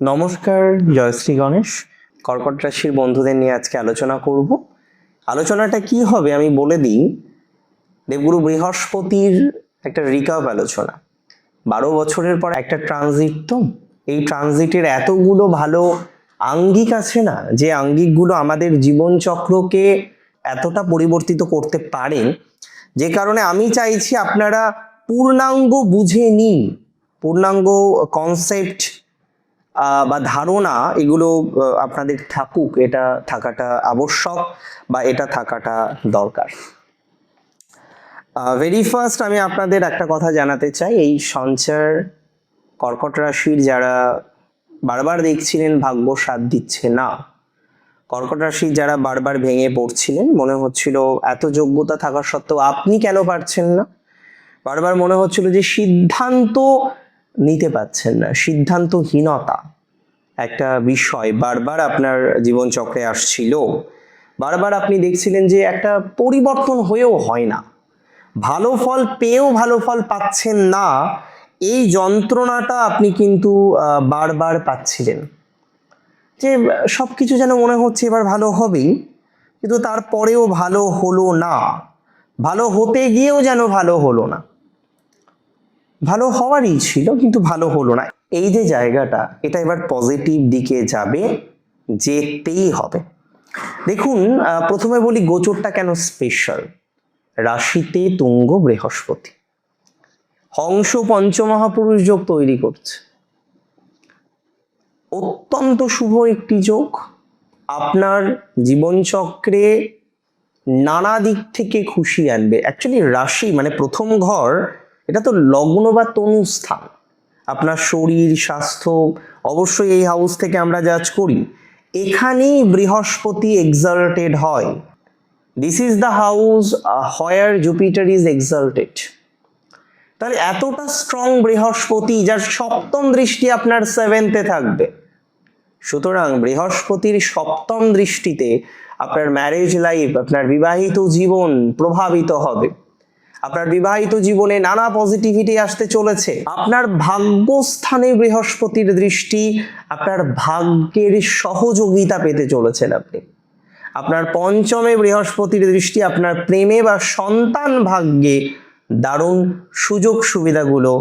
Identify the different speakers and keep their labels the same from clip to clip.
Speaker 1: নমস্কার, জয়শ্রী গণেশ। কর্কট রাশির বন্ধুদের নিয়ে আজকে আলোচনা করব। আলোচনাটা কি হবে আমি বলে দিই। দেবগুরু বৃহস্পতির একটা রিকাপ আলোচনা। 12 বছরের পর একটা ট্রানজিট, তো এই ট্রানজিটের এতগুলো ভালো আঙ্গিক আছে না, যে আঙ্গিকগুলো আমাদের জীবনচক্রকে এতটা পরিবর্তিত করতে পারে, যে কারণে আমি চাইছি আপনারা পূর্ণাঙ্গ বুঝে নিন, পূর্ণাঙ্গ কনসেপ্ট বা ধারণা এগুলো আপনাদের থাকুক, এটা থাকাটা আবশ্যক বা এটা থাকাটা দরকার। ভেরি ফার্স্ট আমি আপনাদের একটা কথা জানাতে চাই। এই সঞ্চার কর্কট রাশির যারা বারবার দেখছিলেন ভাগ্য সাথ দিচ্ছে না, কর্কট রাশির যারা বারবার ভেঙে পড়ছিলেন, মনে হচ্ছিল এত যোগ্যতা থাকা সত্ত্বেও আপনি কেন পারছেন না, বারবার মনে হচ্ছিল যে সিদ্ধান্ত নিতে পারছেন না, সিদ্ধান্তহীনতা একটা বিষয় বারবার আপনার জীবনচক্রে আসছিল। বারবার আপনি দেখছিলেন যে একটা পরিবর্তন হয়েও হয় না, ভালো ফল পেয়েও ভালো ফল পাচ্ছেন না, এই যন্ত্রণাটা আপনি কিন্তু বারবার পাচ্ছিলেন। যে সব কিছু যেন মনে হচ্ছে এবার ভালো হবেই, কিন্তু তারপরেও ভালো হলো না, ভালো হতে গিয়েও যেন ভালো হলো না, ভালো হওয়ারই ছিল কিন্তু ভালো হলো না। এই যে জায়গাটা, এটা এবার পজিটিভ দিকে যাবে, যেতেই হবে। দেখুন, প্রথমে বলি গোচরটা কেন স্পেশাল। রাশিতে তুঙ্গ বৃহস্পতি, হংস পঞ্চমহাপুরুষ যোগ তৈরি করছে, অত্যন্ত শুভ একটি যোগ। আপনার জীবনচক্রে নানা দিক থেকে খুশি আনবে। অ্যাকচুয়ালি রাশি মানে প্রথম ঘর, এটা তো লগ্ন বা তনু স্থান। আপনার শরীর স্বাস্থ্য অবশ্যই এই হাউস থেকে আমরা জাজ করি, এখানেই বৃহস্পতি এক্সাল্টেড হয়। This is the house where Jupiter is exalted. তাহলে এতটা স্ট্রং বৃহস্পতি, যার সপ্তম দৃষ্টি আপনার 7th-এ থাকবে। সুতরাং বৃহস্পতির সপ্তম দৃষ্টিতে আপনার ম্যারেজ লাইফ, আপনার বিবাহিত জীবন প্রভাবিত হবে। আপনার বিবাহিত জীবনে নানা পজিটিভিটি আসতে চলেছে। আপনার ভাগ্যস্থানে বৃহস্পতির দৃষ্টি, আপনার ভাগ্যের সহযোগিতা পেতে চলেছেন আপনি। আপনার পঞ্চমে বৃহস্পতির দৃষ্টি, আপনার প্রেমে বা সন্তান ভাগ্যে দারুণ সুযোগ সুবিধাগুলো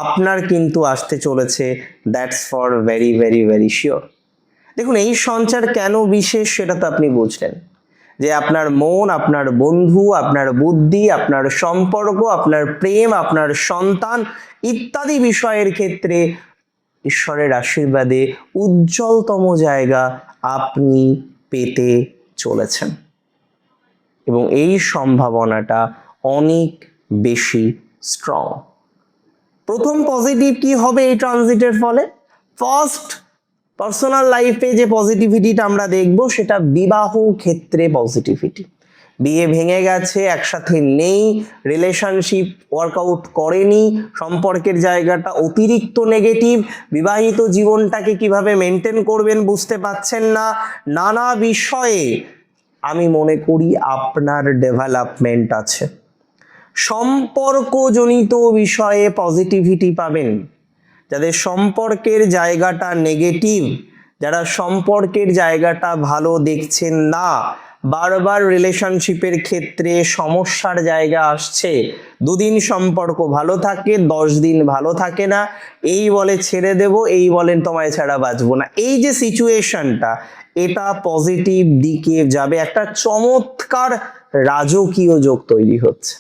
Speaker 1: আপনার কিন্তু আসতে চলেছে। That's for very very very sure. দেখুন, এই সঞ্চার কেন বিশেষ সেটা তো আপনি বুঝলেন, যে আপনার মন, আপনার বন্ধু, আপনার বুদ্ধি, আপনার সম্পর্ক, আপনার প্রেম, আপনার সন্তান ইত্যাদি বিষয়ের ক্ষেত্রে ঈশ্বরের আশীর্বাদে উজ্জ্বলতম জায়গা আপনি পেতে চলেছেন, এবং এই সম্ভাবনাটা অনেক বেশি স্ট্রং। প্রথম পজিটিভ কি হবে এই ট্রানজিটের ফলে? ফার্স্ট, পার্সোনাল লাইফে যে পজিটিভিটিটা আমরা দেখব সেটা বিবাহ ক্ষেত্রে পজিটিভিটি। বিয়ে ভেঙে গেছে, একসাথে নেই, রিলেশনশিপ ওয়ার্কআউট করেনি, সম্পর্কের জায়গাটা অতিরিক্ত নেগেটিভ, বিবাহিত জীবনটাকে কিভাবে মেনটেন করবেন বুঝতে পারছেন না, নানা বিষয়ে আমি মনে করি আপনার ডেভেলপমেন্ট আছে। সম্পর্কজনিত বিষয়ে পজিটিভিটি পাবেন। যাদের সম্পর্কের জায়গাটা নেগেটিভ, যারা সম্পর্কের জায়গাটা ভালো দেখছেন না, বারবার রিলেশনশিপের ক্ষেত্রে সমস্যার জায়গা আসছে, 2 দিন সম্পর্ক ভালো থাকে, 10 দিন ভালো থাকে না, এই বলে ছেড়ে দেব, এই বলেন তোমায় ছাড়া বাঁচবো না, এই যে সিচুয়েশনটা, এটা পজিটিভ দিকে যাবে। একটা চমৎকার রাজকীয় যোগ তৈরি হচ্ছে।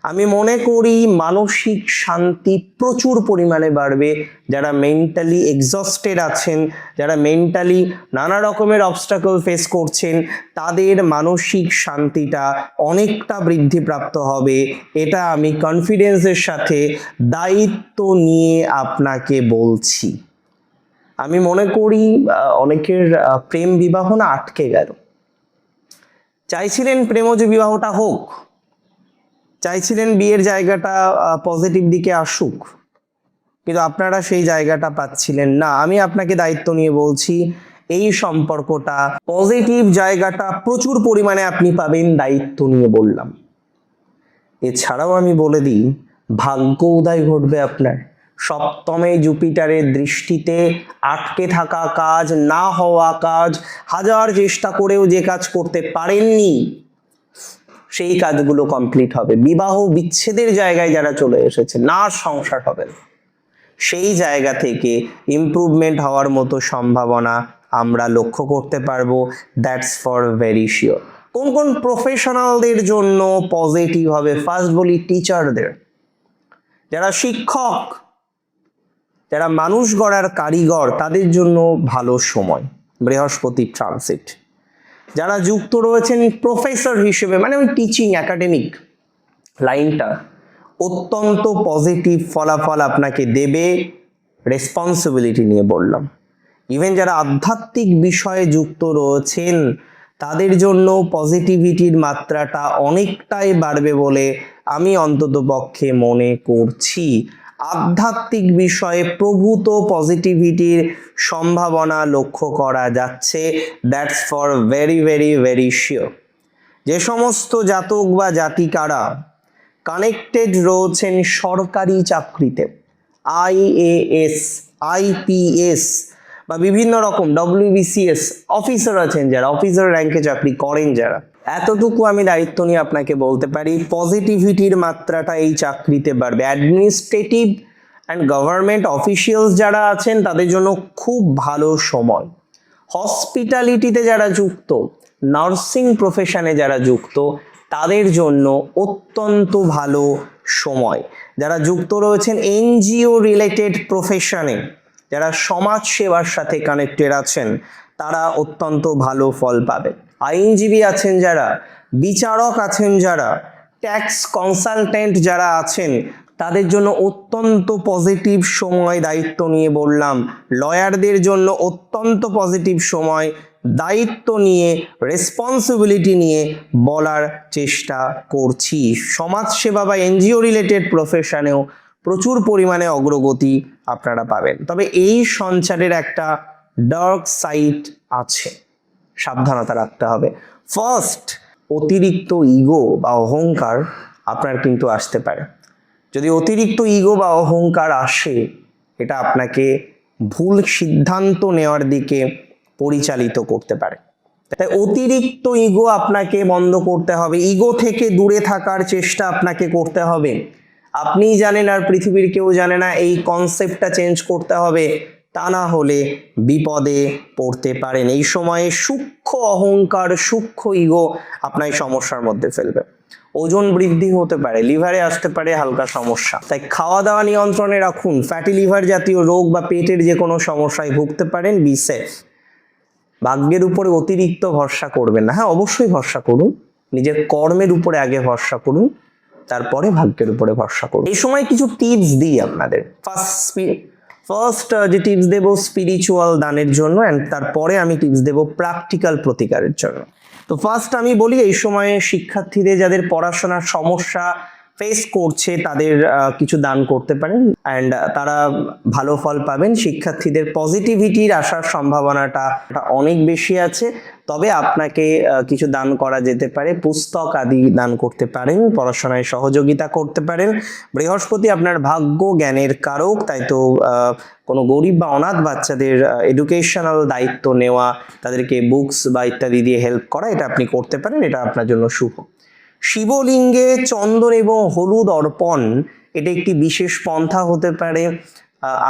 Speaker 1: আমি মনে করি মানসিক শান্তি প্রচুর পরিমাণে বাড়বে। যারা মেন্টালি এক্সস্টেড আছেন, যারা মেন্টালি নানা রকমের অবস্টাকল ফেস করছেন, তাদের মানসিক শান্তিটা অনেকটা বৃদ্ধিপ্রাপ্ত হবে। এটা আমি কনফিডেন্সের সাথে দায়িত্ব নিয়ে আপনাকে বলছি। আমি মনে করি অনেকের প্রেম বিবাহ না আটকে গেল, চাইছিলেন প্রেমজ বিবাহটা হোক, চাইছিলেন বিয়ের জায়গাটা পজিটিভ দিকে আসুক, কিন্তু আপনারা সেই জায়গাটা পাচ্ছিলেন না। আমি আপনাকে দায়িত্ব নিয়ে বলছি, এই সম্পর্কটা পজিটিভ জায়গাটা প্রচুর পরিমাণে আপনি পাবেন, দায়িত্ব নিয়ে বললাম। এছাড়াও আমি বলে দিই, ভাগ্য উদয় ঘটবে আপনার। সপ্তমে জুপিটারের দৃষ্টিতে আটকে থাকা কাজ, না হওয়া কাজ, হাজার চেষ্টা করেও যে কাজ করতে পারেননি সেই কাজগুলো কমপ্লিট হবে। বিবাহ বিচ্ছেদের জায়গায় যারা চলে এসেছে, না সংসার হবে না, সেই জায়গা থেকে ইমপ্রুভমেন্ট হওয়ার মতো সম্ভাবনা আমরা লক্ষ্য করতে পারবো। That's for very sure. কোন কোন প্রফেশনালদের জন্য পজিটিভ হবে? ফার্স্ট বলি টিচারদের, যারা শিক্ষক, যারা মানুষ গড়ার কারিগর, তাদের জন্য ভালো সময়, বৃহস্পতি ট্রানজিট। যারা যুক্ত রয়েছেন প্রফেসর হিসেবে, মানে ওই টিচিং একাডেমিক লাইনটা, অত্যন্ত পজিটিভ ফলাফল আপনাকে দেবে। রেসপন্সিবিলিটি নিয়ে বললাম। ইভেন যারা আধ্যাত্মিক বিষয়ে যুক্ত রয়েছেন তাদের জন্য পজিটিভিটির মাত্রাটা অনেকটাই বাড়বে বলে আমি অন্ততপক্ষে মনে করছি। আধ্যাত্মিক বিষয়ে প্রভূত পজিটিভিটির সম্ভাবনা লক্ষ্য করা যাচ্ছে। That's for very very very sure. যে সমস্ত জাতক বা জাতিকারা কানেক্টেড রয়েছেন সরকারি চাকরিতে, IAS, IPS বা বিভিন্ন রকম WBCS অফিসার আছেন, যারা অফিসার র্যাঙ্কে চাকরি করেন, যারা, এতটুকু আমি দায়িত্ব নিয়ে আপনাকে বলতে পারি পজিটিভিটির মাত্রাটা এই চাকরিতে বাড়বে। অ্যাডমিনিস্ট্রেটিভ অ্যান্ড গভর্নমেন্ট অফিসিয়ালস যারা আছেন তাদের জন্য খুব ভালো সময়। হসপিটালিটিতে যারা যুক্ত, নার্সিং প্রফেশনে যারা যুক্ত, তাদের জন্য অত্যন্ত ভালো সময়। যারা যুক্ত রয়েছেন NGO রিলেটেড প্রফেশনে, যারা সমাজ সেবার সাথে কানেক্টেড আছেন, তারা অত্যন্ত ভালো ফল পাবে। আইনজীবী আছেন যারা, বিচারক আছেন যারা, ট্যাক্স কনসালটেন্ট যারা আছেন, তাদের জন্য অত্যন্ত পজিটিভ সময়। দায়িত্ব নিয়ে বললাম। লয়ারদের জন্য অত্যন্ত পজিটিভ সময়। দায়িত্ব নিয়ে, রেসপন্সিবিলিটি নিয়ে বলার চেষ্টা করছি। সমাজসেবা বা NGO রিলেটেড প্রফেশনেও প্রচুর পরিমাণে অগ্রগতি আপনারা পাবেন। তবে এই সঞ্চারের একটা ডার্ক সাইড আছে, সাবধানতা রাখতে হবে। ফার্স্ট, অতিরিক্ত ইগো বা অহংকার আপনার কিন্তু আসতে পারে। যদি অতিরিক্ত ইগো বা অহংকার আসে, এটা আপনাকে ভুল সিদ্ধান্ত নেওয়ার দিকে পরিচালিত করতে পারে। তাই অতিরিক্ত ইগো আপনাকে বন্ধ করতে হবে। ইগো থেকে দূরে থাকার চেষ্টা আপনাকে করতে হবে। আপনিই জানেন আর পৃথিবীর কেউ জানে না, এই কনসেপ্টটা চেঞ্জ করতে হবে। তা না হলে বিপদে পড়তে পারেন। এই সময়ে সূক্ষ্ম অহংকার, সূক্ষ্ম ইগো আপনার সমস্যার মধ্যে ফেলবে। ওজন বৃদ্ধি হতে পারে, লিভারে আসতে পারে হালকা সমস্যা। তাই খাওয়া দাওয়া নিয়ন্ত্রণে রাখুন। ফ্যাটি লিভার জাতীয় রোগ বা পেটের যে কোনো সমস্যায় ভুগতে পারেন। Be safe. ভাগ্যের উপরে অতিরিক্ত ভরসা করবেন না। হ্যাঁ, অবশ্যই ভরসা করুন, নিজের কর্মের উপরে আগে ভরসা করুন, তারপরে ভাগ্যের উপরে ভরসা করুন। এই সময় কিছু টিপস দিই আপনাদের। ফার্স্ট যে টিপস দেব স্পিরিচুয়াল দানের জন্য, অ্যান্ড তারপরে আমি টিপস দেব প্র্যাকটিক্যাল প্রতিকারের জন্য। তো ফার্স্ট আমি বলি, এই সময়ে শিক্ষার্থীদের যাদের পড়াশোনার সমস্যা ফেস করছে তাদের কিছু দান করতে পারেন, অ্যান্ড তারা ভালো ফল পাবেন। শিক্ষার্থীদের পজিটিভিটির আসার সম্ভাবনাটা অনেক বেশি আছে। তবে আপনাকে কিছু দান করা যেতে পারে, পুস্তক আদি দান করতে পারেন, পড়াশোনায় সহযোগিতা করতে পারেন। বৃহস্পতি আপনার ভাগ্য জ্ঞানের কারক, তাই তো কোনো গরিব বা অনাথ বাচ্চাদের এডুকেশনাল দায়িত্ব নেওয়া, তাদেরকে বুকস বা ইত্যাদি দিয়ে হেল্প করা, এটা আপনি করতে পারেন। এটা আপনার জন্য শুভ। শিবলিঙ্গে চন্দন এবং হলুদ অর্পণ, এটা একটি বিশেষ পন্থা হতে পারে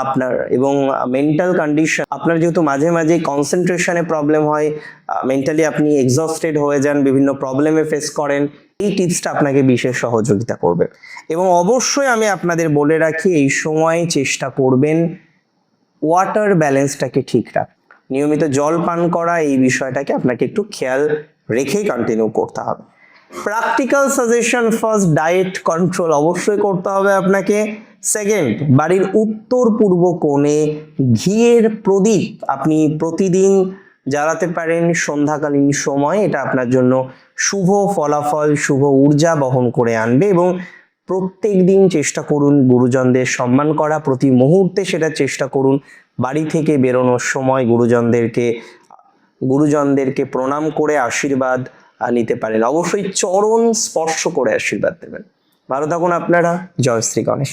Speaker 1: আপনার। এবং মেন্টাল কন্ডিশন, আপনার যেহেতু মাঝে মাঝে কনসেন্ট্রেশনে প্রবলেম হয়, মেন্টালি আপনি এক্সস্টেড হয়ে যান, বিভিন্ন প্রবলেমে ফেস করেন, এই টিপসটা আপনাকে বিশেষ সহযোগিতা করবে। এবং অবশ্যই আমি আপনাদের বলে রাখি, এই সময় চেষ্টা করবেন ওয়াটার ব্যালেন্সটাকে ঠিক রাখ, নিয়মিত জল পান করা, এই বিষয়টাকে আপনাকে একটু খেয়াল রেখেই কন্টিনিউ করতে হবে। Practical suggestion, first diet control অবশ্যই করতে হবে আপনাকে। সেকেন্ড, বাড়ির উত্তর পূর্ব কোণে ঘিয়ের প্রদীপ আপনি প্রতিদিন জ্বালাতে পারেন সন্ধ্যাকালীন সময়। এটা আপনার জন্য শুভ ফলাফল, শুভ ঊর্জা বহন করে আনবে। এবং প্রত্যেক দিন চেষ্টা করুন গুরুজনদের সম্মান করা, প্রতি মুহূর্তে সেটা চেষ্টা করুন। বাড়ি থেকে বেরোনোর সময় গুরুজনদেরকে প্রণাম করে আশীর্বাদ নিতে পারেন। অবশ্যই চরণ স্পর্শ করে আশীর্বাদ দেবেন। ভালো থাকুন আপনারা। জয় শ্রী গণেশ।